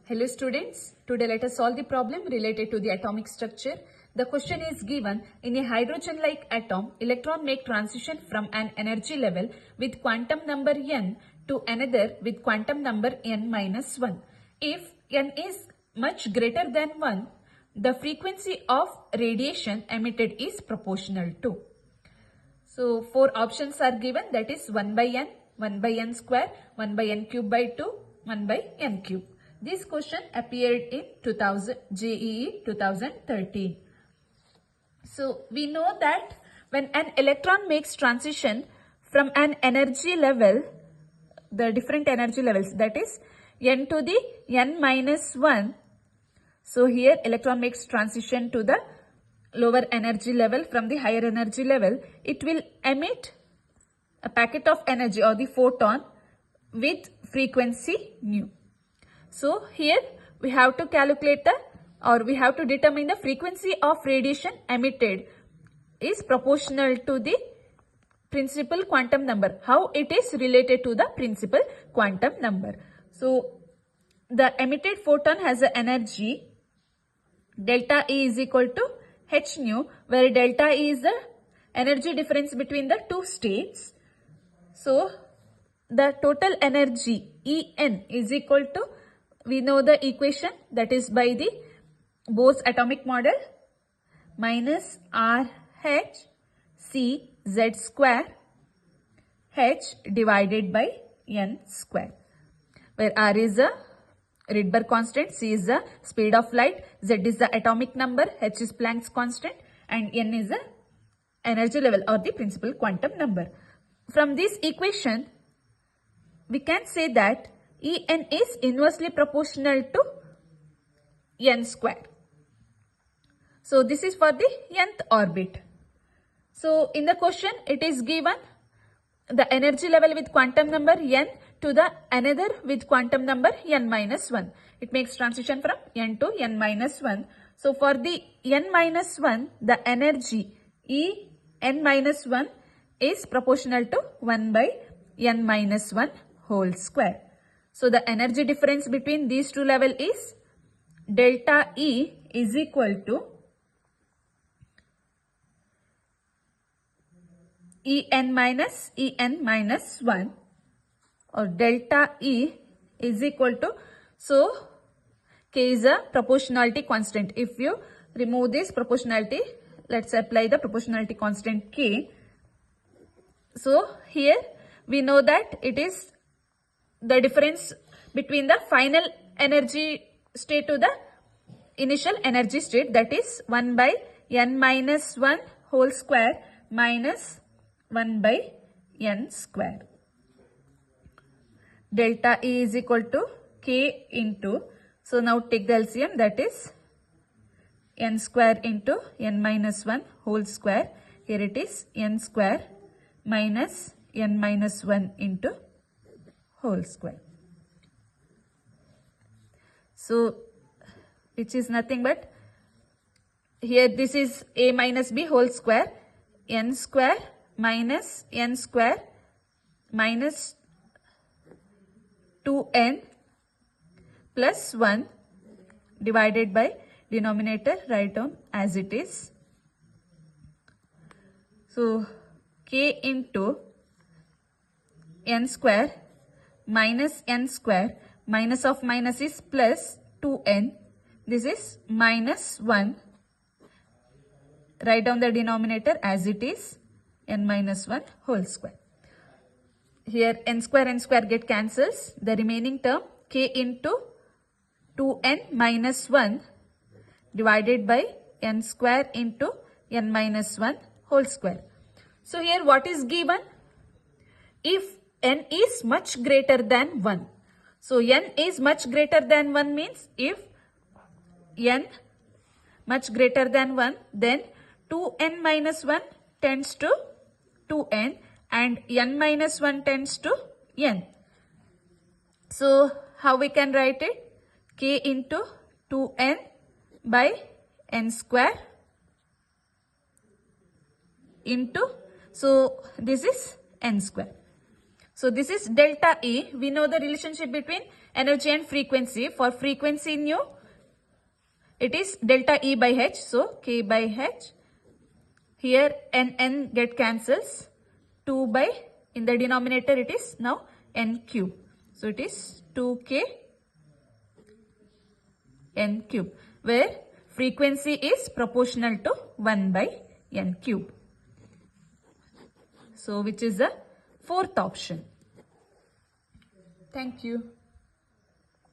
Hello students, today let us solve the problem related to the atomic structure. The question is given, in a hydrogen-like atom, electron make transition from an energy level with quantum number n to another with quantum number n minus 1. If n is much greater than 1, the frequency of radiation emitted is proportional to. So, 4 options are given, that is 1 by n, 1 by n square, 1 by n cube by 2, 1 by n cube. This question appeared in JEE 2013. So, we know that when an electron makes transition from an energy level, the different energy levels, that is n to the n minus 1. So, here electron makes transition to the lower energy level from the higher energy level. It will emit a packet of energy or the photon with frequency nu. So, here we have to calculate we have to determine the frequency of radiation emitted is proportional to the principal quantum number. How it is related to the principal quantum number. So, the emitted photon has an energy delta E is equal to h nu, where delta E is the energy difference between the two states. So, the total energy En is equal to, we know the equation, that is by the Bohr's atomic model, minus RH C Z square H divided by N square, where R is the Rydberg constant, C is the speed of light, Z is the atomic number, H is Planck's constant, and N is the energy level or the principal quantum number. From this equation, we can say that En is inversely proportional to n square. So, this is for the nth orbit. So, in the question, it is given the energy level with quantum number n to the another with quantum number n minus 1. It makes transition from n to n minus 1. So, for the n minus 1, the energy E n minus 1 is proportional to 1 by n minus 1 whole square. So, the energy difference between these two levels is delta E is equal to En minus 1, or delta E is equal to, so K is a proportionality constant. If you remove this proportionality, let's apply the proportionality constant K. So, here we know that it is the difference between the final energy state to the initial energy state, that is 1 by n minus 1 whole square minus 1 by n square. Delta E is equal to K into, so now take the LCM, that is n square into n minus 1 whole square. Here it is n square minus n minus 1 into whole square. So, which is nothing but, here this is a minus b whole square, n square minus n square minus 2n plus 1 divided by denominator, write down as it is. So, k into n square minus n square, minus of minus is plus 2n, this is minus 1, write down the denominator as it is, n minus 1 whole square. Here n square get cancels, the remaining term k into 2n minus 1 divided by n square into n minus 1 whole square. So, here what is given? If n is much greater than 1. So, n is much greater than 1 means if n much greater than 1, then 2n minus 1 tends to 2n and n minus 1 tends to n. So, how we can write it? K into 2n by n square into, so this is n square. So, this is delta E. We know the relationship between energy and frequency. For frequency nu, it is delta E by H. So K by H. Here N get cancels. 2 by, in the denominator it is now N cube. So it is 2K N cube, where frequency is proportional to 1 by N cube. So which is the fourth option. Thank you.